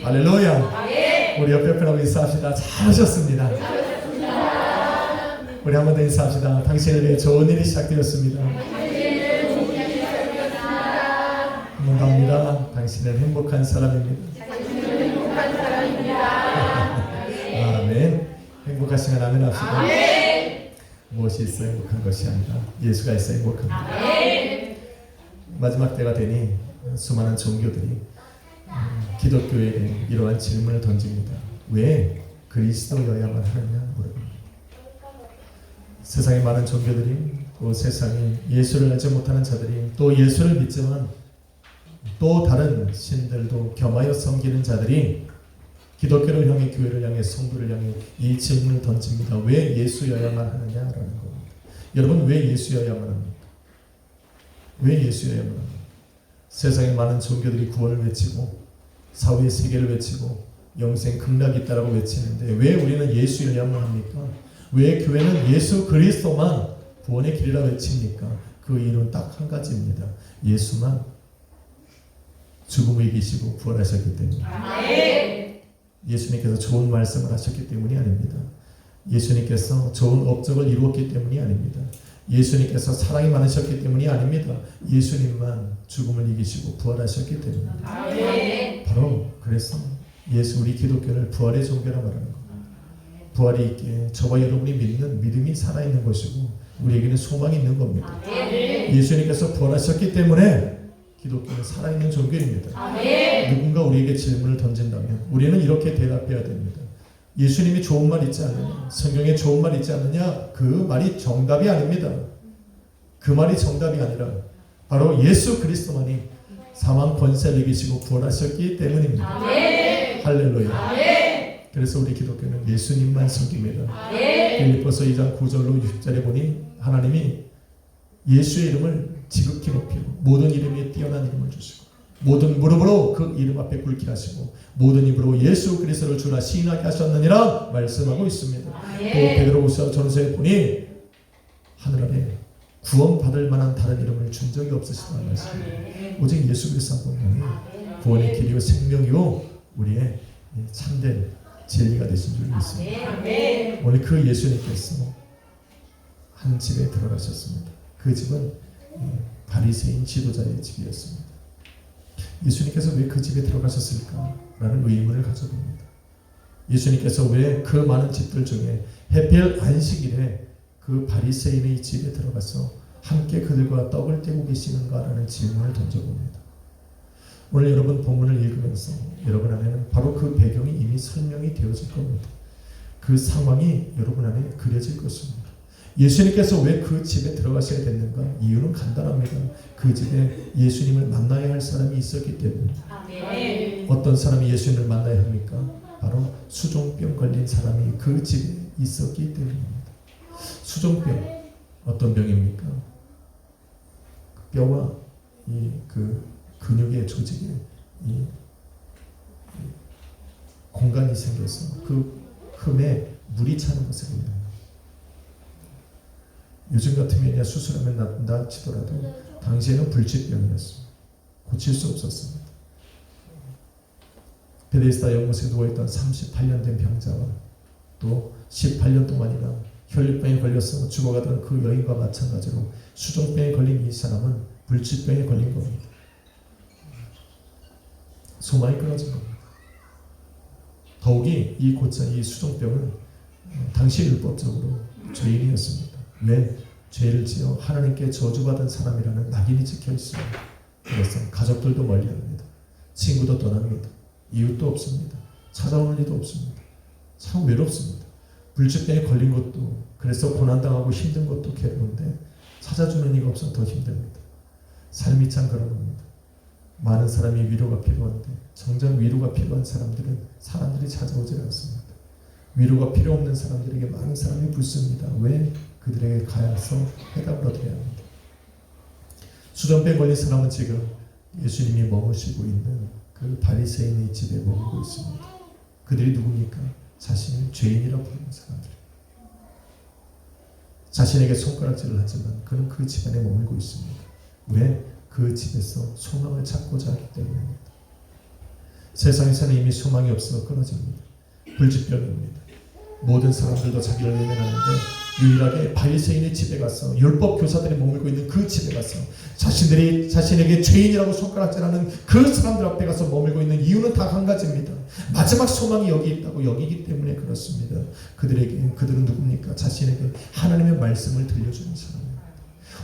할렐루야. 우리 옆에 분하고 인사합시다. 잘하셨습니다. 우리 한 번 더 인사합시다. 당신을 위해 좋은 일이 시작되었습니다. 한번 더 합니다. 당신은 행복한 사람입니다. 아멘. 행복하시면 아멘 합시다. 무엇이 있어 행복한 것이 아니라 예수가 있어 행복합니다. 마지막 때가 되니 수많은 종교들이 기독교에게 이러한 질문을 던집니다. 왜 그리스도여야만 하느냐 물어봅니다. 세상의 많은 종교들이 또 세상에 예수를 알지 못하는 자들이 또 예수를 믿지만 또 다른 신들도 겸하여 섬기는 자들이 기독교를 향해 교회를 향해 성도를 향해 이 질문을 던집니다. 왜 예수여야만 하느냐라는 겁니다. 여러분 왜 예수여야만 합니까? 왜 예수여야만 합니까? 세상의 많은 종교들이 구원을 외치고 사후의 세계를 외치고 영생 극락이 있다라고 외치는데 왜 우리는 예수여야만 합니까? 왜 교회는 예수 그리스도만 구원의 길이라 외칩니까? 그 이유는 딱 한 가지입니다. 예수만 죽음을 이기시고 부활하셨기 때문에. 예수님께서 좋은 말씀을 하셨기 때문이 아닙니다. 예수님께서 좋은 업적을 이루었기 때문이 아닙니다. 예수님께서 사랑이 많으셨기 때문이 아닙니다. 예수님만 죽음을 이기시고 부활하셨기 때문입니다. 바로 그래서 예수 우리 기독교를 부활의 종교라 말하는 겁니다. 부활이 있기에 저와 여러분이 믿는 믿음이 살아있는 것이고 우리에게는 소망이 있는 겁니다. 예수님께서 부활하셨기 때문에 기독교는 살아있는 종교입니다. 누군가 우리에게 질문을 던진다면 우리는 이렇게 대답해야 됩니다. 예수님이 좋은 말 있지 않느냐? 성경에 좋은 말 있지 않느냐? 그 말이 정답이 아닙니다. 그 말이 정답이 아니라 바로 예수 그리스도만이 사망 권세를 이기시고 부활하셨기 때문입니다. 할렐루야. 그래서 우리 기독교는 예수님만 섬깁니다. 빌립보서 2장 9절로 6절에 보니 하나님이 예수의 이름을 지극히 높이고 모든 이름에 뛰어난 이름을 주시고 모든 무릎으로 그 이름 앞에 꿇게 하시고 모든 입으로 예수 그리스도를 주라 시인하게 하셨느니라 말씀하고 있습니다. 또 베드로후서 전서에 보니 하늘 아래 구원받을 만한 다른 이름을 준 적이 없으시다는 말씀입니다. 오직 예수 그리스도 한 분만이 구원의 길이요 생명이요 우리의 참된 진리가 되신 줄 믿습니다. 오늘 그 예수님께서 한 집에 들어가셨습니다. 그 집은 바리새인 지도자의 집이었습니다. 예수님께서 왜 그 집에 들어가셨을까? 라는 의문을 가져봅니다. 예수님께서 왜 그 많은 집들 중에 하필 안식일에 그 바리새인의 집에 들어가서 함께 그들과 떡을 떼고 계시는가? 라는 질문을 던져봅니다. 오늘 여러분 본문을 읽으면서 여러분 안에는 바로 그 배경이 이미 설명이 되어질 겁니다. 그 상황이 여러분 안에 그려질 것입니다. 예수님께서 왜 그 집에 들어가셔야 됐는가? 이유는 간단합니다. 그 집에 예수님을 만나야 할 사람이 있었기 때문입니다. 어떤 사람이 예수님을 만나야 합니까? 바로 수종병 걸린 사람이 그 집에 있었기 때문입니다. 수종병 어떤 병입니까? 뼈와 그 근육의 조직에 이 공간이 생겨서 그 흠에 물이 차는 것을 의미합니다. 요즘 같으면 수술하면 낫다 치더라도 당시에는 불치병이었습니다. 고칠 수 없었습니다. 베데스다 연못에 누워있던 38년 된 병자와 또 18년 동안이나 혈류병에 걸려서 죽어가던 그 여인과 마찬가지로 수종병에 걸린 이 사람은 불치병에 걸린 겁니다. 소망이 끊어진 겁니다. 더욱이 이 수종병은 당시 율법적으로 죄인이었습니다. 왜? 죄를 지어 하나님께 저주받은 사람이라는 낙인이 찍혀 있습니다. 그래서 가족들도 멀리합니다. 친구도 떠납니다. 이웃도 없습니다. 찾아오는 이도 없습니다. 참 외롭습니다. 불치병에 걸린 것도 그래서 고난당하고 힘든 것도 괴로운데 찾아주는 이가 없어서 더 힘듭니다. 삶이 참 그런 겁니다. 많은 사람이 위로가 필요한데 정작 위로가 필요한 사람들이 찾아오지 않습니다. 위로가 필요 없는 사람들에게 많은 사람이 붙습니다. 왜? 그들에게 가서 해답을 얻어야 합니다. 수종병에 걸린 사람은 지금 예수님이 머무시고 있는 그 바리새인의 집에 머물고 있습니다. 그들이 누굽니까? 자신을 죄인이라고 부르는 사람들. 자신에게 손가락질을 하지만 그는 그 집안에 머물고 있습니다. 왜? 그 집에서 소망을 찾고자 하기 때문입니다. 세상에서는 이미 소망이 없어 끊어집니다. 불지병입니다. 모든 사람들도 자기를 외면하는데 유일하게 바리새인의 집에 가서 율법 교사들이 머물고 있는 그 집에 가서 자신에게 죄인이라고 손가락질하는 그 사람들 앞에 가서 머물고 있는 이유는 다 한 가지입니다. 마지막 소망이 여기 있다고 여기기 때문에 그렇습니다. 그들은 누굽니까? 자신에게 하나님의 말씀을 들려주는 사람입니다.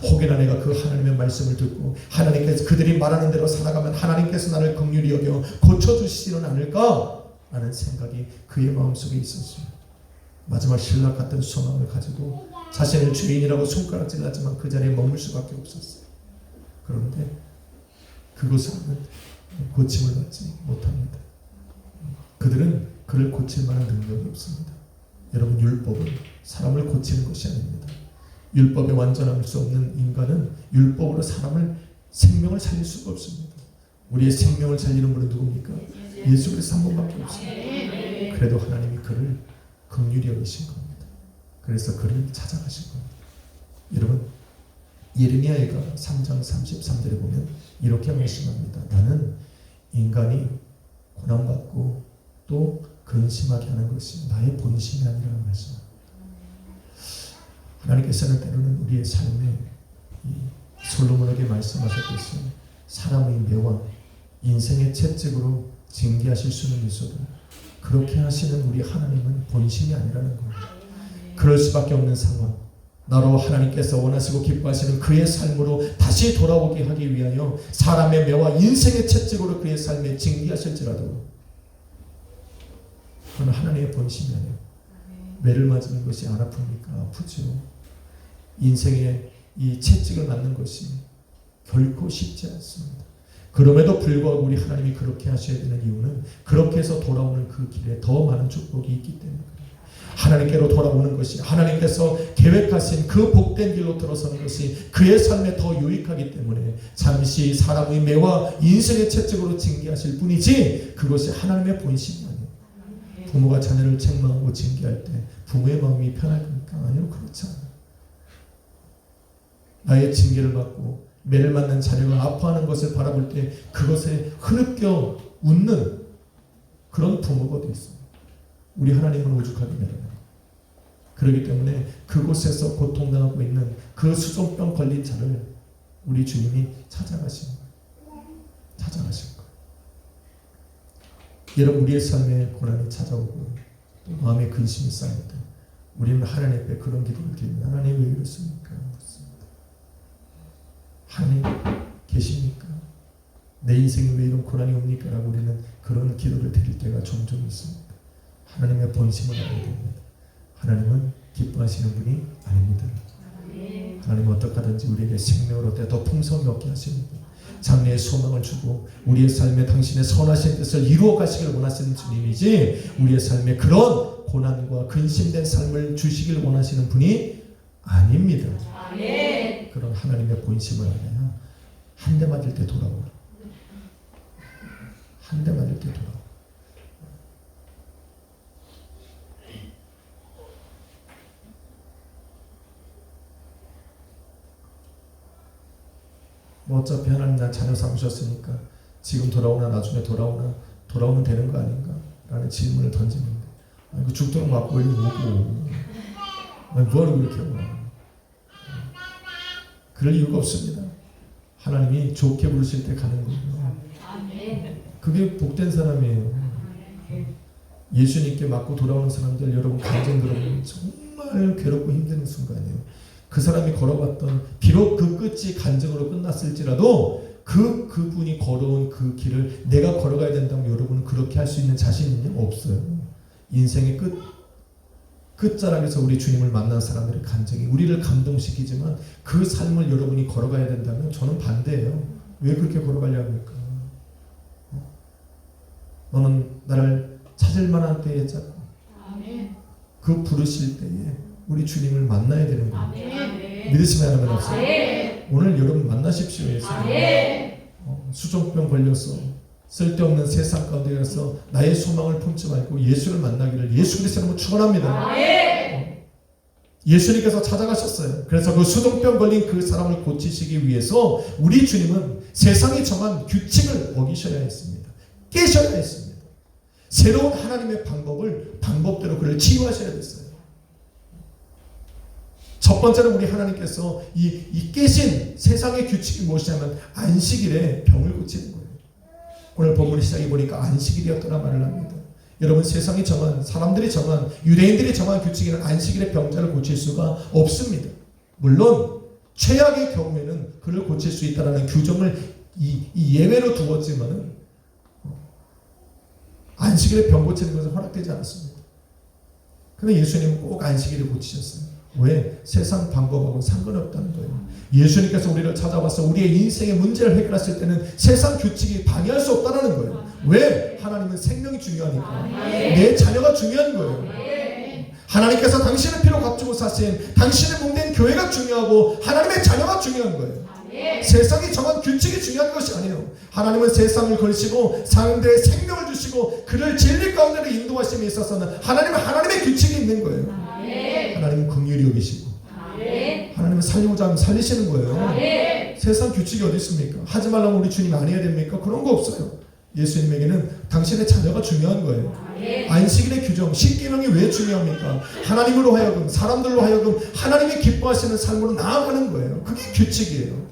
혹여나 내가 그 하나님의 말씀을 듣고 하나님께서 그들이 말하는 대로 살아가면 하나님께서 나를 긍휼히 여겨 고쳐주시지는 않을까 하는 생각이 그의 마음속에 있었습니다. 마지막 신랑 같은 소망을 가지고 자신을 죄인이라고 손가락질하지만 그 자리에 머물 수밖에 없었어요. 그런데 그곳에는 고침을 받지 못합니다. 그들은 그를 고칠 만한 능력이 없습니다. 여러분, 율법은 사람을 고치는 것이 아닙니다. 율법에 완전할 수 없는 인간은 율법으로 사람을 생명을 살릴 수가 없습니다. 우리의 생명을 살리는 분은 누굽니까? 예수 그리스도 한 분밖에 없습니다. 그래도 하나님이 그를 긍휼히 여기신 겁니다. 그래서 그를 찾아가신 겁니다. 여러분, 예레미야가 3장 33절에 보면 이렇게 말씀합니다. 나는 인간이 고난받고 또 근심하게 하는 것이 나의 본심이 아니라는 말씀입니다. 하나님께서는 때로는 우리의 삶에 솔로몬에게 말씀하셨듯이 사람의 매와 인생의 채찍으로 징계하실 수는 있어도 그렇게 하시는 우리 하나님은 본심이 아니라는 겁니다. 그럴 수밖에 없는 상황, 나로 하나님께서 원하시고 기뻐하시는 그의 삶으로 다시 돌아오게 하기 위하여 사람의 매와 인생의 채찍으로 그의 삶에 징계하실지라도 그건 하나님의 본심이 아니에요. 매를 맞는 것이 안 아픕니까? 아프죠. 인생의 이 채찍을 맞는 것이 결코 쉽지 않습니다. 그럼에도 불구하고 우리 하나님이 그렇게 하셔야 되는 이유는 그렇게 해서 돌아오는 그 길에 더 많은 축복이 있기 때문에 하나님께로 돌아오는 것이 하나님께서 계획하신 그 복된 길로 들어서는 것이 그의 삶에 더 유익하기 때문에 잠시 사람의 매와 인생의 채찍으로 징계하실 뿐이지 그것이 하나님의 본심이 아니에요. 부모가 자녀를 책망하고 징계할 때 부모의 마음이 편할 겁니까? 아니요, 그렇지 않아요. 나의 징계를 받고 매를 맞는 자녀가 아파하는 것을 바라볼 때 그것에 흐느껴 웃는 그런 부모가 되어 있습니다. 우리 하나님은 오죽하게 매를 그렇기 때문에 그곳에서 고통당하고 있는 그 수종병 걸린 자를 우리 주님이 찾아가신 거예요. 여러분, 우리의 삶에 고난이 찾아오고 또 마음에 근심이 쌓일 때 우리는 하나님 앞에 그런 기도를 드립니다. 하나님 왜 이렇습니까? 하나님 계십니까? 내 인생에 왜 이런 고난이 옵니까? 라고 우리는 그런 기도를 드릴 때가 종종 있습니다. 하나님의 본심을 알아야 됩니다. 하나님은 기뻐하시는 분이 아닙니다. 하나님은 어떻게 하든지 우리에게 생명을 얻되 더 풍성히 얻게 하십니다. 장래의 소망을 주고 우리의 삶에 당신의 선하신 뜻을 이루어 가시길 원하시는 주님이지 우리의 삶에 그런 고난과 근심된 삶을 주시길 원하시는 분이 아닙니다. 그런 하나님의 본심을 알아야 한 대 맞을 때 돌아오라. 한 대 맞을 때 돌아오라. 뭐 어차피 하나님 날 자녀 삼으셨으니까 지금 돌아오나 나중에 돌아오면 되는 거 아닌가? 라는 질문을 던지는데 그 죽도록 맞고 왜 오고 뭐하러 그렇게 와? 그럴 이유가 없습니다. 하나님이 좋게 부르실 때 가는 거예요. 그게 복된 사람이에요. 예수님께 맞고 돌아오는 사람들 여러분 감정 들어보면 정말 괴롭고 힘든 순간이에요. 그 사람이 걸어갔던 비록 그 끝이 간증으로 끝났을지라도 그분이 걸어온 그 길을 내가 걸어가야 된다면 여러분은 그렇게 할 수 있는 자신이 없어요. 인생의 끝자락에서 우리 주님을 만난 사람들의 간증이 우리를 감동시키지만 그 삶을 여러분이 걸어가야 된다면 저는 반대예요. 왜 그렇게 걸어가려고 합니까? 너는 나를 찾을 만한 때에 찾고 그 부르실 때에 우리 주님을 만나야 되는 거예요. 믿으시면 하는 건 없어요. 오늘 여러분 만나십시오. 예수. 수종병 걸려서 쓸데없는 세상 가운데 가서 나의 소망을 품지 말고 예수를 만나기를 예수 그리스도로 축원합니다. 예수님께서 찾아가셨어요. 그래서 그 수종병 걸린 그 사람을 고치시기 위해서 우리 주님은 세상이 정한 규칙을 어기셔야 했습니다. 깨셔야 했습니다. 새로운 하나님의 방법대로 그를 치유하셔야 됐어요. 첫 번째로 우리 하나님께서 이 깨신 세상의 규칙이 무엇이냐면 안식일에 병을 고치는 거예요. 오늘 본문의 시작해 보니까 안식일이었더라 말을 합니다. 여러분, 세상이 정한, 사람들이 정한, 유대인들이 정한 규칙에는 안식일에 병자를 고칠 수가 없습니다. 물론 최악의 경우에는 그를 고칠 수 있다는 규정을 이 예외로 두었지만은 안식일에 병 고치는 것은 허락되지 않았습니다. 그런데 예수님은 꼭 안식일에 고치셨어요. 왜? 세상 방법하고 상관없다는 거예요. 예수님께서 우리를 찾아와서 우리의 인생의 문제를 해결했을 때는 세상 규칙이 방해할 수 없다는 거예요. 왜? 하나님은 생명이 중요하니까. 내 자녀가 중요한 거예요. 하나님께서 당신의 피로 값주고 사신 당신의 몸된 교회가 중요하고 하나님의 자녀가 중요한 거예요. 세상이 정한 규칙이 중요한 것이 아니에요. 하나님은 세상을 걸으시고 사람들의 생명을 주시고 그를 진리 가운데로 인도하심에 있어서는 하나님의 규칙이 있는 거예요. 하나님은 긍휼히 여기시고 하나님은 살리고자 하면 살리시는 거예요. 세상 규칙이 어디 있습니까? 하지 말라고 우리 주님 안 해야 됩니까? 그런 거 없어요. 예수님에게는 당신의 자녀가 중요한 거예요. 안식일의 규정, 십계명이 왜 중요합니까? 하나님으로 하여금, 사람들로 하여금 하나님이 기뻐하시는 삶으로 나아가는 거예요. 그게 규칙이에요.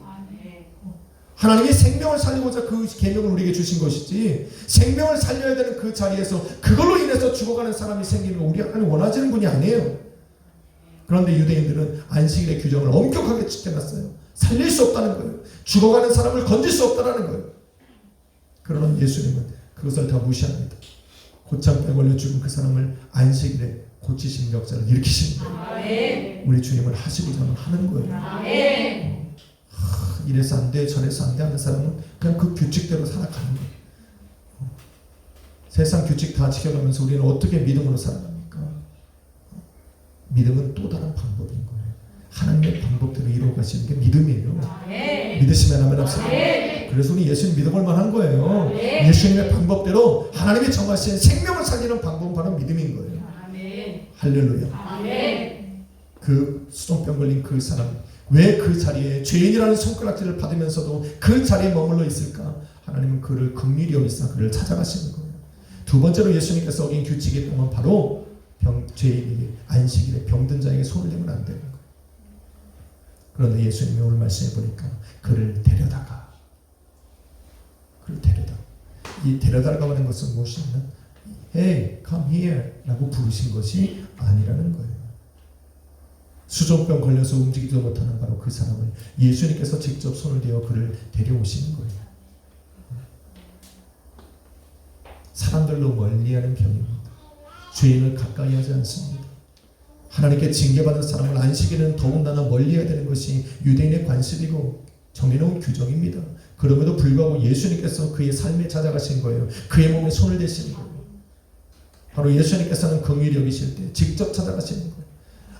하나님이 생명을 살리고자 그 계명을 우리에게 주신 것이지, 생명을 살려야 되는 그 자리에서 그걸로 인해서 죽어가는 사람이 생기는 거 우리 하나님 원하시는 분이 아니에요. 그런데 유대인들은 안식일의 규정을 엄격하게 지켜놨어요. 살릴 수 없다는 거예요. 죽어가는 사람을 건질 수 없다는 거예요. 그러나 예수님은 그것을 다 무시합니다. 곧장 뼈 걸려 죽은 그 사람을 안식일에 고치신 역사를 일으키신 거예요. 우리 주님은 하시고자 하면 하는 거예요. 이래서 안 돼, 저래서 안 돼 하는 사람은 그냥 그 규칙대로 살아가는 거예요. 세상 규칙 다 지켜가면서 우리는 어떻게 믿음으로 살아갑니까? 믿음은 또 다른 방법인 거예요. 하나님의 방법대로 이루어가시는 게 믿음이에요. 믿으시면 아멘 합시다. 그래서 우리 예수님 믿어볼 만한 거예요. 예수님의 방법대로 하나님이 정하신 생명을 살리는 방법은 바로 믿음인 거예요. 할렐루야. 그 수종병 걸린 그 사람, 왜 그 자리에 죄인이라는 손가락질을 받으면서도 그 자리에 머물러 있을까? 하나님은 그를 긍휼히 여기사 그를 찾아가시는 거예요. 두 번째로 예수님께서 어긴 규칙이 있다면 바로 죄인에게 안식일에 병든 자에게 손을 대면 안 되는 거예요. 그런데 예수님이 오늘 말씀해 보니까 그를 데려다가, 이 데려다가는 것은 무엇이냐면 Hey, come here 라고 부르신 것이 아니라는 거예요. 수종병 걸려서 움직이지 못하는 바로 그 사람을 예수님께서 직접 손을 대어 그를 데려오시는 거예요. 사람들로 멀리하는 병입니다. 죄인을 가까이 하지 않습니다. 하나님께 징계받은 사람을 안식일에는 더군다나 멀리해야 되는 것이 유대인의 관습이고 정해놓은 규정입니다. 그럼에도 불구하고 예수님께서 그의 삶에 찾아가신 거예요. 그의 몸에 손을 대시는 거예요. 바로 예수님께서는 긍휼히 여기실 때 직접 찾아가시는 거예요.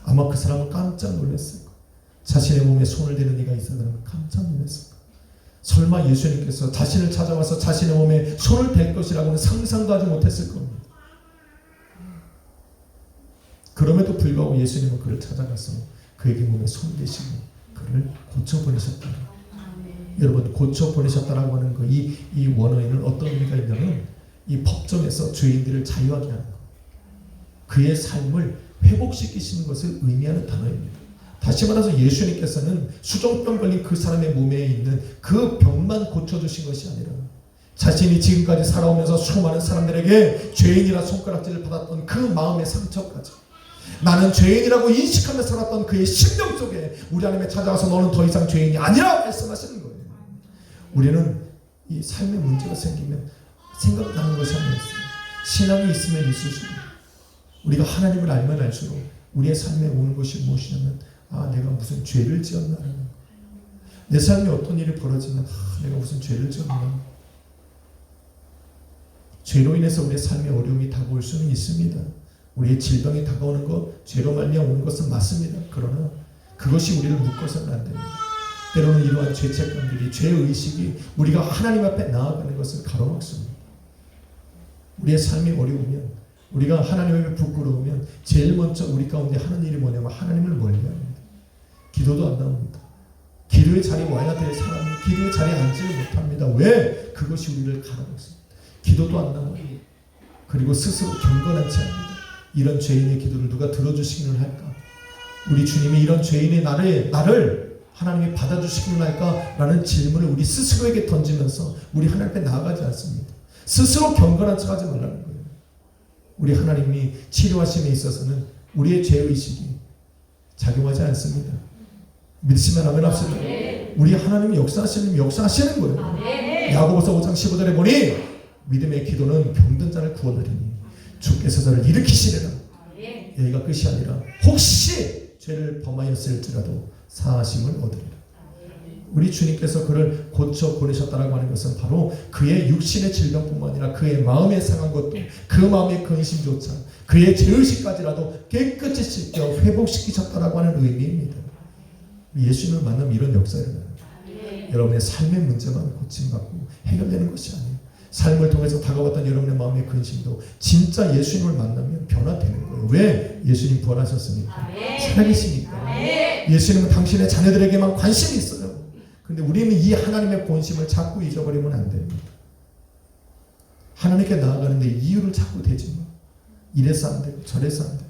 아마 그 사람은 깜짝 놀랐을 거예요. 자신의 몸에 손을 대는 이가 있었다면 깜짝 놀랐을 거예요. 설마 예수님께서 자신을 찾아와서 자신의 몸에 손을 댈 것이라고는 상상도 하지 못했을 겁니다. 그럼에도 불구하고 예수님은 그를 찾아가서 그에게 몸에 손을 대시고 그를 고쳐보내셨다. 여러분, 고쳐보내셨다라고 하는 거, 이 원어에는 어떤 의미가 있냐면 이 법정에서 죄인들을 자유하게 하는 거, 그의 삶을 회복시키시는 것을 의미하는 단어입니다. 다시 말해서 예수님께서는 수종병 걸린 그 사람의 몸에 있는 그 병만 고쳐주신 것이 아니라 자신이 지금까지 살아오면서 수많은 사람들에게 죄인이라 손가락질을 받았던 그 마음의 상처까지, 나는 죄인이라고 인식하며 살았던 그의 심령 속에 우리 하나님에 찾아와서 너는 더 이상 죄인이 아니라 말씀하시는 거예요. 우리는 이 삶에 문제가 생기면 생각나는 것이 하나 있어요. 신앙이 있으면 있을수록, 우리가 하나님을 알면 알수록 우리의 삶에 오는 것이 무엇이냐면 내가 무슨 죄를 지었나, 내 삶에 어떤 일이 벌어지면 내가 무슨 죄를 지었나. 죄로 인해서 우리의 삶에 어려움이 다가올 수는 있습니다. 우리의 질병이 다가오는 것, 죄로 말미암아 오는 것은 맞습니다. 그러나 그것이 우리를 묶어서는 안 됩니다. 때로는 이러한 죄책감들이, 죄의식이 우리가 하나님 앞에 나아가는 것을 가로막습니다. 우리의 삶이 어려우면, 우리가 하나님 앞에 부끄러우면 제일 먼저 우리 가운데 하는 일이 뭐냐면 하나님을 멀리합니다. 기도도 안 나옵니다. 기도의 자리에 와야 될 사람이 기도의 자리에 앉지를 못합니다. 왜? 그것이 우리를 가로막습니다. 기도도 안 나와요. 그리고 스스로 경건하지 않습니다. 이런 죄인의 기도를 누가 들어주시기는 할까? 우리 주님이 이런 죄인의 나를 하나님이 받아주시기는 할까? 라는 질문을 우리 스스로에게 던지면서 우리 하나님 앞에 나아가지 않습니다. 스스로 경건한 척 하지 말라는 거예요. 우리 하나님이 치료하심에 있어서는 우리의 죄의식이 작용하지 않습니다. 믿으시면 아멘 합시다. 우리 하나님이 역사하시는 거예요. 야고보서 5장 15절에 보니 믿음의 기도는 병든 자를 구원하리니 주께서 저를 일으키시리라. 여기가 끝이 아니라 혹시 죄를 범하였을지라도 사하심을 얻으리라. 우리 주님께서 그를 고쳐 보내셨다라고 하는 것은 바로 그의 육신의 질병뿐만 아니라 그의 마음에 상한 것도 그 마음의 근심조차 그의 죄의식까지라도 깨끗이 씻겨 회복시키셨다라고 하는 의미입니다. 예수님을 만나면 이런 역사가 일어나요. 여러분의 삶의 문제만 고침받고 해결되는 것이 아니에요. 삶을 통해서 다가왔던 여러분의 마음의 근심도 진짜 예수님을 만나면 변화되는 거예요. 왜? 예수님 부활하셨으니까. 살아계시니까. 예수님은 당신의 자녀들에게만 관심이 있어요. 근데 우리는 이 하나님의 본심을 자꾸 잊어버리면 안 됩니다. 하나님께 나아가는데 이유를 자꾸 대지 마. 이래서 안 되고 저래서 안 되고.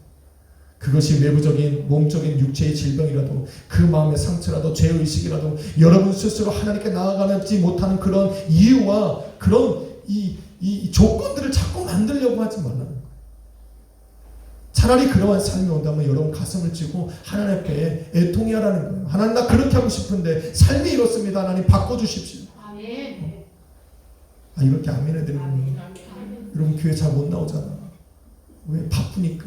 그것이 외부적인 몸적인 육체의 질병이라도 그 마음의 상처라도 죄의식이라도 여러분 스스로 하나님께 나아가지 못하는 그런 이유와 그런 이 조건들을 자꾸 만들려고 하지 말라는 거예요. 차라리 그러한 삶이 온다면 여러분 가슴을 찌고 하나님 앞에 애통해하라는 거예요. 하나님 나 그렇게 하고 싶은데 삶이 이렇습니다. 하나님 바꿔주십시오. 이렇게 아멘 해드리는 거예요. 여러분 교회 잘 못 나오잖아. 왜? 바쁘니까.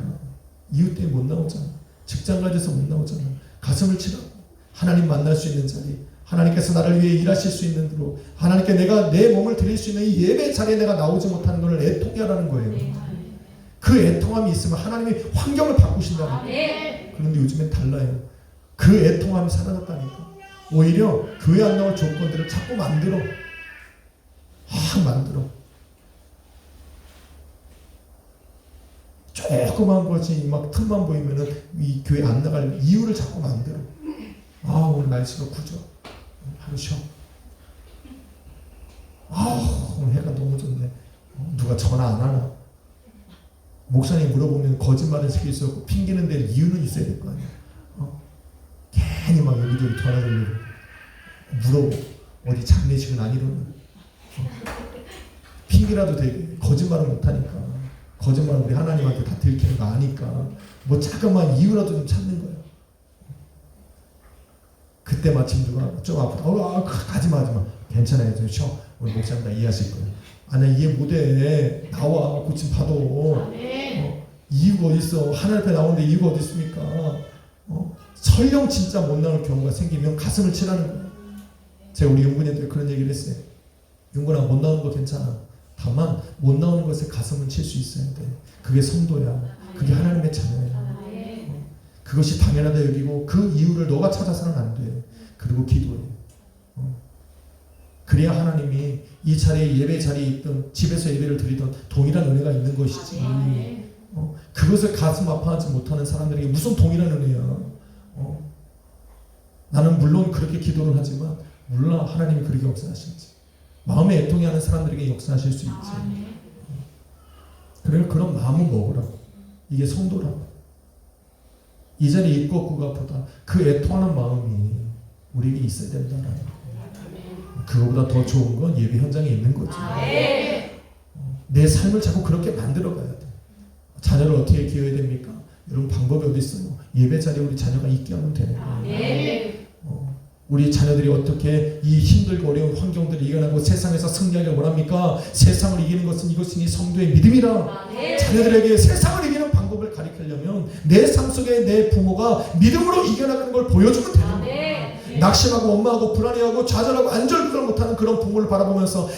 이유 때문에 못 나오잖아. 직장 가져서 못 나오잖아. 가슴을 치라고. 하나님 만날 수 있는 자리, 하나님께서 나를 위해 일하실 수 있는 대로 하나님께 내가 내 몸을 드릴 수 있는 이 예배 자리에 내가 나오지 못하는 것을 애통해하라는 거예요. 그 애통함이 있으면 하나님이 환경을 바꾸신다는 거예요. 그런데 요즘엔 달라요. 그 애통함이 사라졌다니까. 오히려 교회 안 나올 조건들을 자꾸 만들어. 만들어. 조그만 것이 막 틈만 보이면은 이 교회 안 나갈 이유를 자꾸 만들어. 오늘 날씨가 구죠. 하루 쉬어. 오늘 해가 너무 좋네. 누가 전화 안 하나? 목사님 물어보면 거짓말을 시킬 수 없고 핑계는 데 이유는 있어야 될 거 아니야. 괜히 막 여기저기 전화 돌리고 물어보고 어디 장례식은 안 이루는. 핑계라도 되게 거짓말을 못하니까. 거짓말은 우리 하나님한테 다 들키는 거 아니까 뭐 잠깐만 이유라도 좀 찾는 거예요. 그때 마침 누가 좀 아프다. 가지마. 괜찮아요. 좀 쉬어. 우리 목사님 다 이해하실 거예요. 아니야 이해 못해. 나와 고침 받아. 이유가 어디 있어. 하나님 앞에 나오는데 이유가 어디 있습니까? 설령 진짜 못 나올 경우가 생기면 가슴을 치라는 거예요. 제가 우리 용군님들 그런 얘기를 했어요. 용군아 못 나오는 거 괜찮아. 다만 못 나오는 것에 가슴을 칠 수 있어야 돼. 그게 성도야. 그게 하나님의 자녀야. 그것이 당연하다 여기고 그 이유를 너가 찾아서는 안 돼. 그리고 기도해. 그래야 하나님이 이 자리에 예배 자리에 있던 집에서 예배를 드리던 동일한 은혜가 있는 것이지. 그것을 가슴 아파하지 못하는 사람들에게 무슨 동일한 은혜야. 나는 물론 그렇게 기도를 하지만 몰라 하나님이 그렇게 역사하실지. 마음에 애통해하는 사람들에게 역사하실 수 있지. 그래 그런 마음을 먹으라고. 이게 성도라고. 이 자리에 있고 없고가 보다 그 애통하는 마음이 우리에게 있어야 된다라는 거예요. 그거보다 더 좋은 건 예배 현장에 있는 거죠. 내 삶을 자꾸 그렇게 만들어가야 돼. 자녀를 어떻게 키워야 됩니까? 여러분 방법이 어디 있어요? 예배 자리에 우리 자녀가 있게 하면 되는 거예요. 우리 자녀들이 어떻게 이 힘들고 어려운 환경들을 이겨내고 세상에서 승리하길 원합니까? 세상을 이기는 것은 이것이 성도의 믿음이라. 자녀들에게 세상을 이기는 방법을 가르치려면 내 삶 속에 내 부모가 믿음으로 이겨나가는 걸 보여주면 되는 거예요. 낙심하고 원망하고 불안해하고 좌절하고 안절부절 못하는 그런 부모를 바라보면서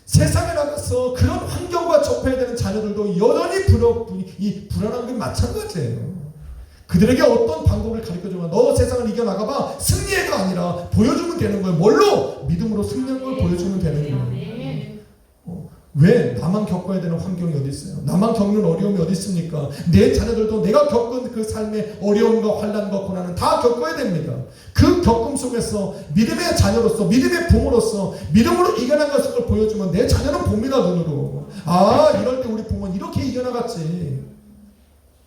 세상에 나가서 그런 환경과 접해야 되는 자녀들도 여전히 불안한 게 마찬가지예요. 그들에게 어떤 방법을 가르쳐주면 너 세상을 이겨나가봐. 승리해가 아니라 보여주면 되는 거예요. 뭘로? 믿음으로 승리하는 걸 보여주면 되는 거예요. 왜 나만 겪어야 되는 환경이 어디 있어요? 나만 겪는 어려움이 어디 있습니까? 내 자녀들도 내가 겪은 그 삶의 어려움과 환난과 고난은 다 겪어야 됩니다. 그 겪음 속에서 믿음의 자녀로서, 믿음의 부모로서 믿음으로 이겨나갈 걸 보여주면 내 자녀는 봅니다, 눈으로. 아, 이럴 때 우리 부모는 이렇게 이겨나갔지.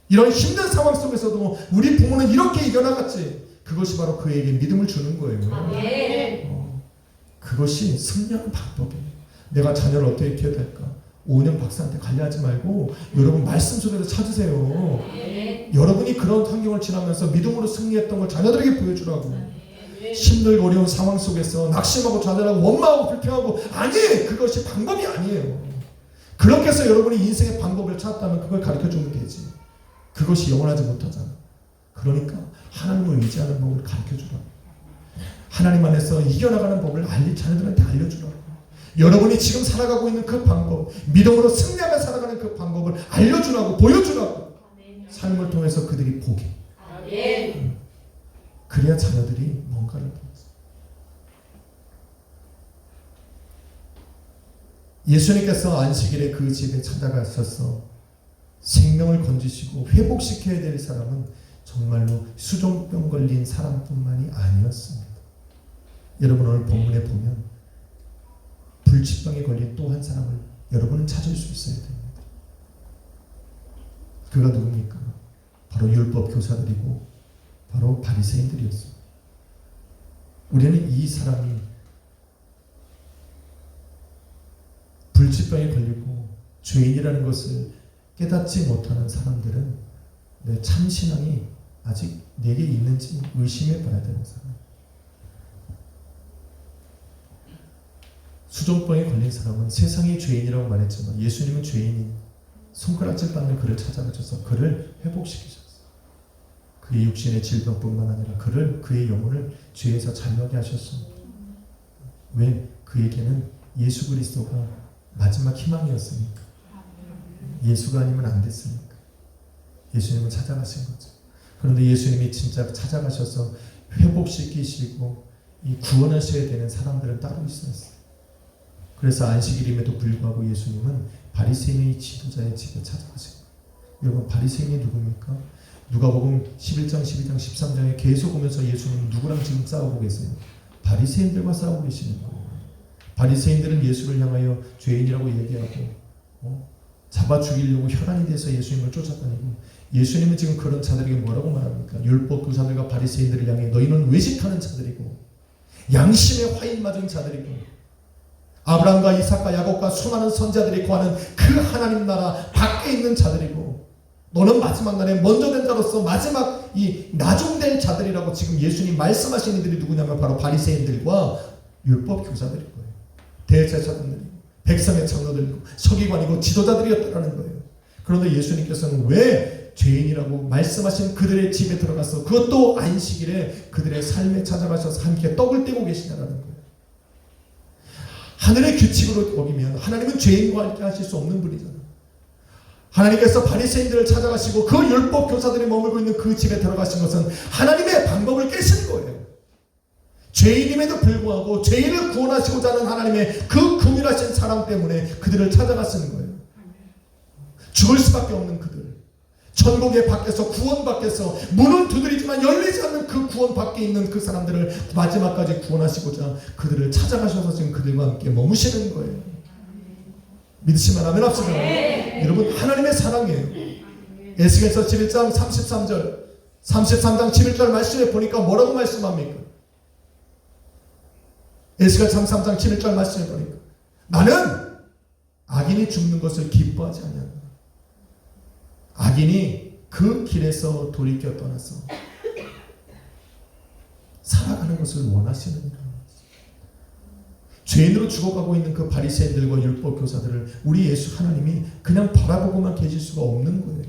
이런 힘든 상황 속에서도 우리 부모는 이렇게 이겨나갔지. 그것이 바로 그에게 믿음을 주는 거예요. 그것이 승리하는 방법이에요. 내가 자녀를 어떻게 키워야 될까? 5년 박사한테 관리하지 말고 여러분 말씀 속에서 찾으세요. 여러분이 그런 환경을 지나면서 믿음으로 승리했던 걸 자녀들에게 보여주라고. 힘들고 어려운 상황 속에서 낙심하고 좌절하고 원망하고 불평하고, 아니, 그것이 방법이 아니에요. 그렇게 해서 여러분이 인생의 방법을 찾았다면 그걸 가르쳐주면 되지. 그것이 영원하지 못하잖아. 그러니까 하나님을 의지하는 법을 가르쳐주라고. 하나님 안에서 이겨나가는 법을 자녀들한테 알려주라고. 여러분이 지금 살아가고 있는 그 방법, 믿음으로 승리하며 살아가는 그 방법을 알려주라고, 보여주라고. 삶을 통해서 그들이 보게. 그래야 자녀들이 뭔가를 보겠어. 예수님께서 안식일에 그 집에 찾아가셔서 생명을 건지시고 회복시켜야 될 사람은 정말로 수종병 걸린 사람뿐만이 아니었습니다. 여러분, 오늘 본문에 보면 불치병에 걸린 또 한 사람을 여러분은 찾을 수 있어야 됩니다. 그가 누굽니까? 바로 율법 교사들이고 바로 바리새인들이었습니다. 우리는 이 사람이 불치병에 걸리고 죄인이라는 것을 깨닫지 못하는 사람들은 내 참신앙이 아직 내게 있는지 의심해 봐야 되는 사람. 수종병에 걸린 사람은 세상이 죄인이라고 말했지만 예수님은 죄인인 손가락질 받는 그를 찾아가셔서 그를 회복시키셨어요. 그의 육신의 질병뿐만 아니라 그의 영혼을 죄에서 자유하게 하셨습니다. 왜? 그에게는 예수 그리스도가 마지막 희망이었으니까. 예수가 아니면 안 됐으니까. 예수님은 찾아가신 거죠. 그런데 예수님이 진짜 찾아가셔서 회복시키시고 이 구원하셔야 되는 사람들은 따로 있었어요. 그래서 안식일임에도 불구하고 예수님은 바리새인의 지도자의 집에 찾아가신 거예요. 여러분, 바리새인이 누굽니까? 누가복음 11장, 12장, 13장에 계속 오면서 예수님은 누구랑 지금 싸우고 계세요? 바리새인들과 싸우고 계시는 거예요. 바리새인들은 예수를 향하여 죄인이라고 얘기하고 잡아 죽이려고 혈안이 돼서 예수님을 쫓아다니고, 예수님은 지금 그런 자들에게 뭐라고 말합니까? 율법 교사들과 바리새인들을 향해 너희는 외식하는 자들이고 양심의 화인 맞은 자들이고 아브라함과 이삭과 야곱과 수많은 선자들이 구하는 그 하나님 나라 밖에 있는 자들이고, 너는 마지막 날에 먼저 된 자로서 마지막 이 나중될 자들이라고 지금 예수님 말씀하신 이들이 누구냐면 바로 바리새인들과 율법 교사들일 거예요. 대제사장들이고 백성의 장로들이고 서기관이고 지도자들이었다는 거예요. 그런데 예수님께서는 왜 죄인이라고 말씀하신 그들의 집에 들어가서, 그것도 안식일에 그들의 삶에 찾아가셔서 함께 떡을 떼고 계시냐라는 거예요. 하늘의 규칙으로 여기면 하나님은 죄인과 함께 하실 수 없는 분이잖아요. 하나님께서 바리새인들을 찾아가시고 그 율법 교사들이 머물고 있는 그 집에 들어가신 것은 하나님의 방법을 깨신 거예요. 죄인임에도 불구하고 죄인을 구원하시고자 하는 하나님의 그 긍휼하신 사랑 때문에 그들을 찾아가시는 거예요. 죽을 수밖에 없는 그들, 천국의 밖에서, 구원 밖에서 문은 두드리지만 열리지 않는 그 구원 밖에 있는 그 사람들을 마지막까지 구원하시고자 그들을 찾아가셔서 지금 그들과 함께 머무시는 거예요. 믿으시면 아멘 합시다. 여러분, 하나님의 사랑이에요. 에스겔서 11장 33절 33장 11절 말씀에 보니까 뭐라고 말씀합니까? 에스겔 33장 11절 말씀에 보니까 나는 악인이 죽는 것을 기뻐하지 않는다. 악인이 그 길에서 돌이켜 떠나서 살아가는 것을 원하시느니라. 죄인으로 죽어가고 있는 그 바리새인들과 율법 교사들을 우리 예수 하나님이 그냥 바라보고만 계실 수가 없는 거예요.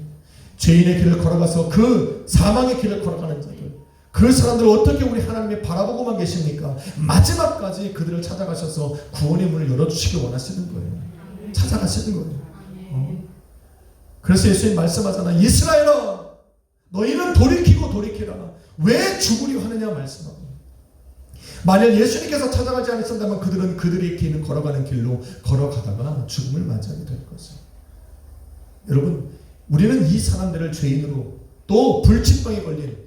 죄인의 길을 걸어가서 그 사망의 길을 걸어가는 자들, 그 사람들을 어떻게 우리 하나님이 바라보고만 계십니까? 마지막까지 그들을 찾아가셔서 구원의 문을 열어주시길 원하시는 거예요. 찾아가시는 거예요. 그래서 예수님 말씀하잖아. 이스라엘아, 너희는 돌이키고 돌이키라. 왜 죽으려 하느냐 말씀하고, 만약 예수님께서 찾아가지 않으신다면 그들은 그들의 길은 걸어가는 길로 걸어가다가 죽음을 맞이하게 될 것이죠. 여러분, 우리는 이 사람들을 죄인으로 또 불치병에 걸린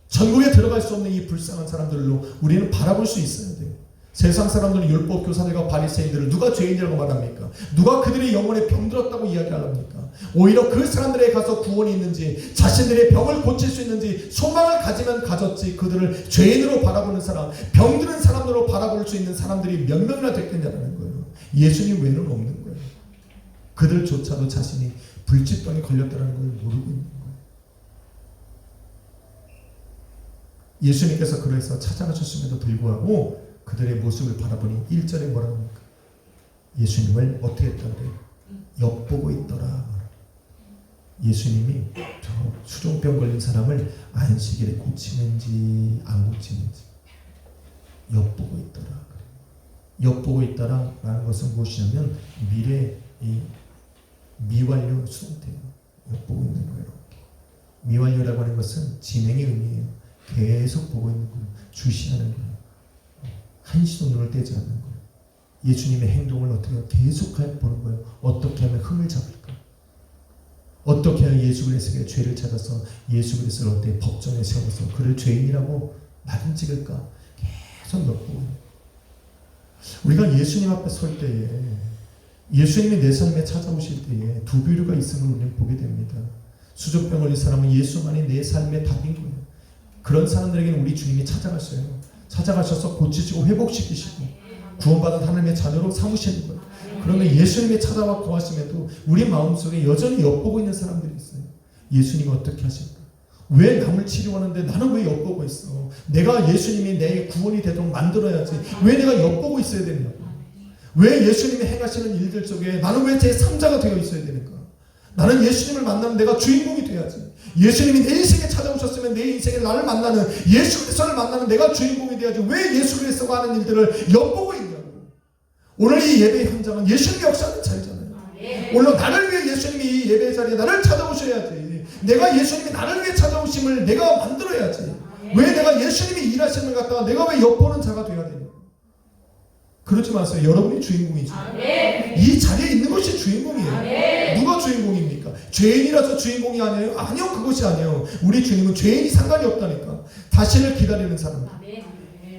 전국에 들어갈 수 없는 이 불쌍한 사람들로 우리는 바라볼 수 있어야 돼요. 세상 사람들은 율법 교사들과 바리새인들을 누가 죄인이라고 말합니까? 누가 그들의 영혼에 병들었다고 이야기를 합니까? 오히려 그 사람들에게 가서 구원이 있는지, 자신들의 병을 고칠 수 있는지 소망을 가지면 가졌지, 그들을 죄인으로 바라보는 사람, 병드는 사람으로 바라볼 수 있는 사람들이 몇 명이나 됐겠냐는 거예요. 예수님 외에는 없는 거예요. 그들조차도 자신이 불치병에 걸렸다는 걸 모르고 있는 거예요. 예수님께서 그래서 찾아가셨음에도 불구하고 그들의 모습을 바라보니 1절에 뭐라고 합니까? 예수님을 어떻게 했다 그래요? 엿보고 있더라. 예수님이 저 수종병 걸린 사람을 안식일에 고치는지 안 고치는지 엿보고 있더라. 엿보고 있더라 라는 것은 무엇이냐면 미래 이 미완료 수동태예요. 엿보고 있는 거예요. 미완료라고 하는 것은 진행의 의미예요. 계속 보고 있는 거예요. 주시하는 거예요. 한시도 눈을 떼지 않는 거예요. 예수님의 행동을 어떻게 계속 보는 거예요. 어떻게 하면 흠을 잡을까? 어떻게 하면 예수 그리스도의 죄를 찾아서 예수 그리스도를 어떻게 법정에 세워서 그를 죄인이라고 낙인 찍을까? 계속 엿보고. 우리가 예수님 앞에 설 때에, 예수님이 내 삶에 찾아오실 때에 두 부류가 있음을 우리는 보게 됩니다. 수족병 걸린 사람은 예수만이 내 삶의 답인 거예요. 그런 사람들에게는 우리 주님이 찾아가셔요. 찾아가셔서 고치시고 회복시키시고 구원받은 하나님의 자녀로 삼으시는 거예요. 그런데 예수님이 찾아와 구하심에도 우리 마음속에 여전히 엿보고 있는 사람들이 있어요. 예수님이 어떻게 하실까? 왜 남을 치료하는데 나는 왜 엿보고 있어? 내가 예수님이 내 구원이 되도록 만들어야지. 왜 내가 엿보고 있어야 되냐고. 왜 예수님이 행하시는 일들 속에 나는 왜 제3자가 되어 있어야 되는가? 나는 예수님을 만나면 내가 주인공이 돼야지. 예수님이 내 인생에 찾아오셨으면 내 인생에 나를 만나는, 예수 그리스도를 만나는 내가 주인공이 돼야지. 왜 예수 그리스도가 하는 일들을 엿보고 있냐고. 오늘 이 예배 현장은 예수님이 역사하는 자리잖아요. 오늘 나를 위해 예수님이 이 예배 자리에 나를 찾아오셔야지. 내가 예수님이 나를 위해 찾아오심을 내가 만들어야지. 왜 내가 예수님이 일하시는 것 같다가 내가 왜 엿보는 자가 되어야 되냐. 그러지 마세요. 여러분이 주인공이죠. 이 자리에 있는 것이 주인공이에요. 누가 주인공입니까? 죄인이라서 주인공이 아니에요? 아니요, 그것이 아니에요. 우리 주님은 죄인이 상관이 없다니까. 다시를 기다리는 사람,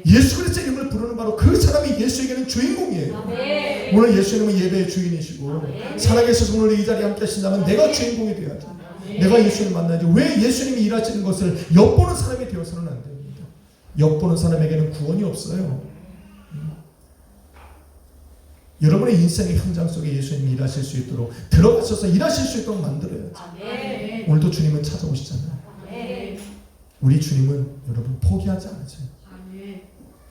예수 그리스도의 이름을 부르는 바로 그 사람이 예수에게는 주인공이에요. 오늘 예수님은 예배의 주인이시고 살아계셔서 오늘 이 자리에 함께 하신다면 내가 주인공이 되어야지. 내가 예수님을 만나야지. 왜 예수님이 일하시는 것을 엿보는 사람이 되어서는 안 됩니다. 엿보는 사람에게는 구원이 없어요. 여러분의 인생의 현장 속에 예수님이 일하실 수 있도록 들어가셔서 일하실 수 있도록 만들어야지. 오늘도 주님은 찾아오시잖아요. 우리 주님은 여러분 포기하지 않으세요.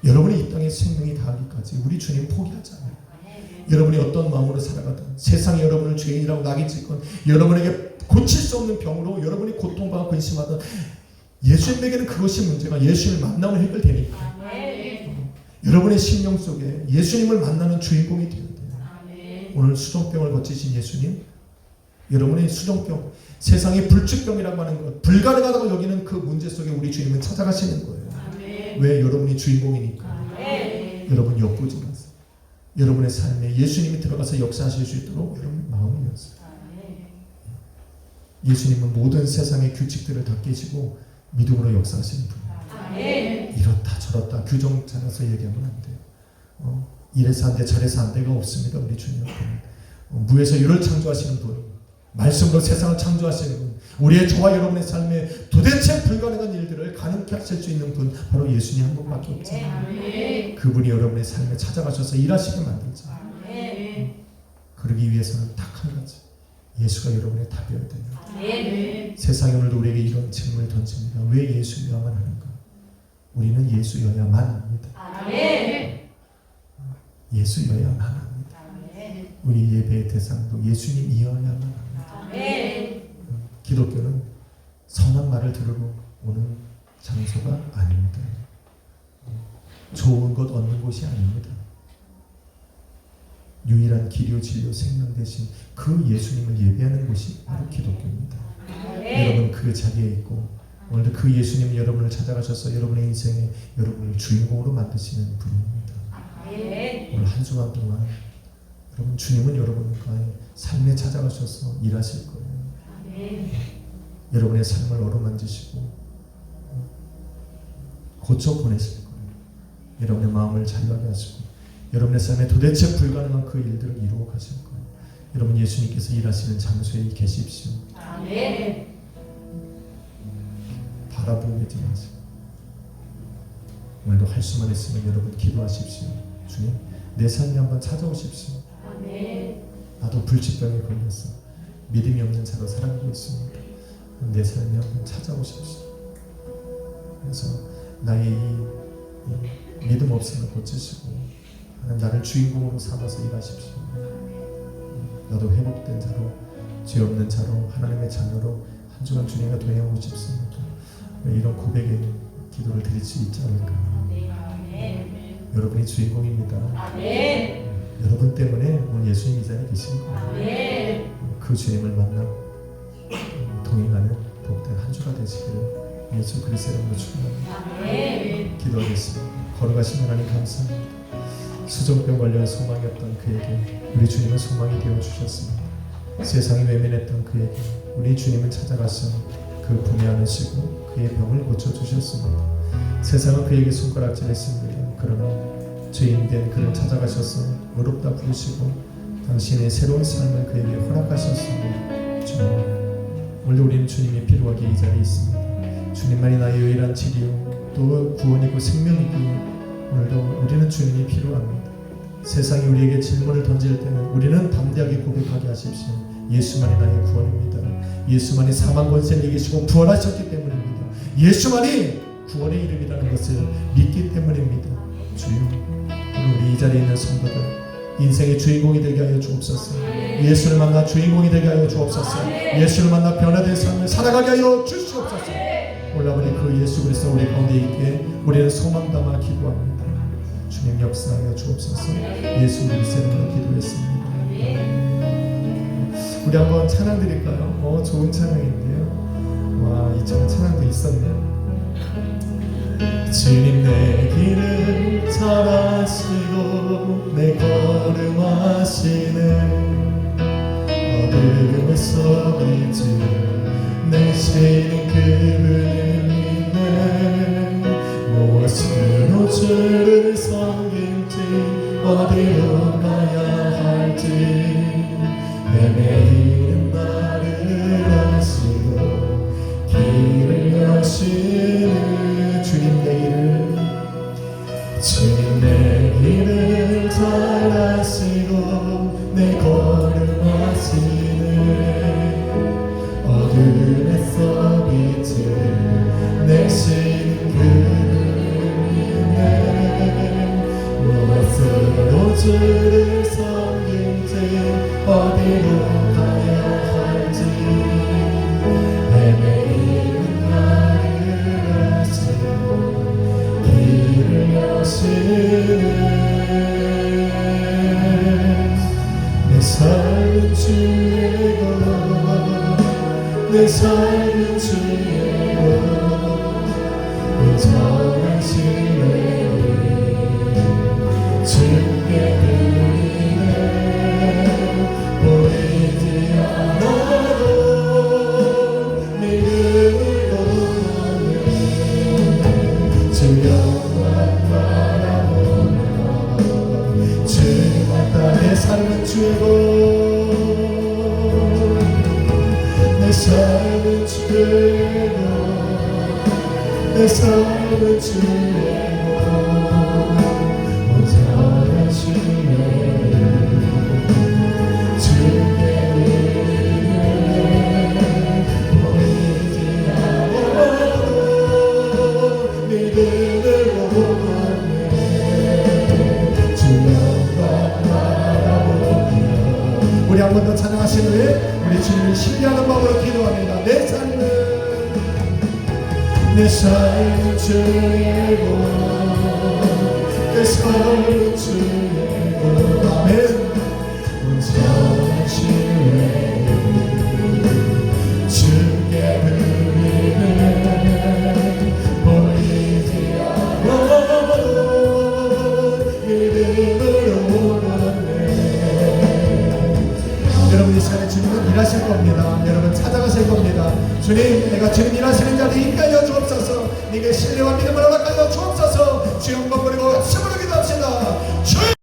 여러분이 이 땅에 생명이 닿기까지 우리 주님 포기하지 않아요. 여러분이 어떤 마음으로 살아가든 세상에 여러분을 죄인이라고 낙인 찍건 여러분에게 고칠 수 없는 병으로 여러분이 고통받고 근심하든 예수님에게는 그것이 문제가 예수님을 만나면 해결되니까. 여러분의 심령 속에 예수님을 만나는 주인공이 되어야 돼요. 오늘 수종병을 거치신 예수님, 여러분의 수종병, 세상의 불치병이라고 하는 것, 불가능하다고 여기는 그 문제 속에 우리 주님은 찾아가시는 거예요. 왜? 여러분이 주인공이니까. 여러분 엿보지 마세요. 여러분의 삶에 예수님이 들어가서 역사하실 수 있도록 여러분 마음을 여세요. 예수님은 모든 세상의 규칙들을 다 깨시고 믿음으로 역사하시는 분이에요. 이렇다 저렇다 규정 짜서 얘기하면 안 돼요. 이래서 안 돼 저래서 안 돼가 없습니다. 우리 주님은 무에서 유를 창조하시는 분, 말씀으로 세상을 창조하시는 분, 우리의 저와 여러분의 삶에 도대체 불가능한 일들을 가능케 하실 수 있는 분 바로 예수님 한 분밖에 없잖아요. 그분이 여러분의 삶에 찾아가셔서 일하시게 만들자. 그러기 위해서는 딱 한 가지, 예수가 여러분의 답이어야 돼요. 세상이 오늘도 우리에게 이런 질문을 던집니다. 왜 예수여야만 하는가? 우리는 예수여야만 합니다. 예수여야만 합니다. 우리 예배의 대상도 예수님이어야만 합니다. 기독교는 선한 말을 들으러 오는 장소가 아닙니다. 좋은 것 얻는 곳이 아닙니다. 유일한 길이요 진리요 생명 대신 그 예수님을 예배하는 곳이 바로 기독교입니다. 여러분 그 자리에 있고 오늘도 그 예수님이 여러분을 찾아가셔서 여러분의 인생에 여러분을 주인공으로 만드시는 분입니다. 오늘 한 주간 동안 여러분 주님은 여러분과의 삶에 찾아가셔서 일하실 거예요. 여러분의 삶을 어루만지시고 고쳐 보내실 거예요. 여러분의 마음을 자유하게 하시고 여러분의 삶에 도대체 불가능한 그 일들을 이루어 가실 거예요. 여러분 예수님께서 일하시는 장소에 계십시오. 바라보고 계지 마세요. 오늘도 할 수만 있으면 여러분 기도하십시오. 주님, 내 삶에 한번 찾아오십시오. 나도 불치병에 걸렸어. 믿음이 없는 자로 살아가고 있습니다. 내 삶에 한번 찾아오십시오. 그래서 나의 이 믿음 없음을 고치시고 나를 주인공으로 삼아서 일하십시오. 나도 회복된 자로, 죄 없는 자로, 하나님의 자녀로 한 주간 주님과 동행하고 싶습니다. 이런 고백의 기도를 드릴 수 있지 않을까. 여러분이 주인공입니다. 여러분 때문에 오늘 예수님 이 자리에 계신 거예요. 그 주님을 만나 동행하는 복된 한 주가 되시기를 예수 그리스도의 이름으로 축원합니다. 기도하겠습니다. 걸어가신 하나님 감사합니다. 수정병 관련 소망이 없던 그에게 우리 주님은 소망이 되어 주셨습니다. 세상이 외면했던 그에게 우리 주님은 찾아가서 그 분해 안으시고 그의 병을 고쳐 주셨습니다. 세상은 그에게 손가락질했습니다. 그러나 죄인된 그를 찾아가셔서 의롭다 부르시고 당신의 새로운 삶을 그에게 허락하셨습니다. 주님, 오늘도 우리는 주님이 필요하게 이 자리에 있습니다. 주님만이 나의 유일한 치료 또 구원이고 생명이기에 오늘도 우리는 주님이 필요합니다. 세상이 우리에게 질문을 던질 때는 우리는 담대하게 고백하게 하십시오. 예수만이 나의 구원입니다. 예수만이 사망 권세를 이기시고 부활하셨기 때문입니다. 예수만이 구원의 이름이라는 것을 믿기 때문입니다. 주여, 오늘 우리 이 자리에 있는 성도들 인생의 주인공이 되게 하여 주옵소서. 예수를 만나 주인공이 되게 하여 주옵소서. 예수를 만나 변화된 삶을 살아가게 하여 주시옵소서. 오늘 아버지 그 예수 그리스도 우리 가운데 있기에 우리는 소망 담아 기도합니다. 주님 역사하여 주옵소서. 예수 그리스도의 이름으로 기도했습니다. 우리 한번 찬양 드릴까요? 좋은 찬양인데요. 와, 이 찬양도 있었네요. 주님 내 길을 잘 아시고 내 걸음 아시네. 어둠에서 빛을 내시는 그분을 믿네. 무엇으로 주를 섬길지 어디로 가야 할지 헤매이는 나를 아시고 길을 여시는 주님 내 길을 잘 아시고 내 걸음 아시네. 어둠에서 빛을 내시는 그분이네. 무엇으로 주를 섬길지 어디로 가야 할지 헤매이는 나를 아시고 길을 여시네. 내 삶은 주의 것, 내 삶은 주의 것, 온전한 신뢰를 주께 드리네. 보이지 않아도 믿음으로 가네. 주 영광 바라보며 주님 왔다. 내 삶은 주의 것, 내 삶은 주의 것, 내 삶은 주의 것, 온전한 신뢰를 주께 드리네. 보이지 않아도 믿음으로 가네. 주 영광 바라보며 우리 한 번 더 찬양하신 후에 우리 주님을 신뢰하는 마음으로 기도합니다. 내 삶은 주의 것, 내 삶은 주의 것. 아멘. 온전한 신뢰를 주께 드리네. 이 시간에 주님은 일하실 겁니다. 여러분 찾아가실 겁니다. 주님, 내가 주님 일하시는 자리에 있게 하여 주옵소서. 네게 신뢰와 믿음을 허락하여 주옵소서. 주여 한번 부르고 춤으로 기도합시다. 주여!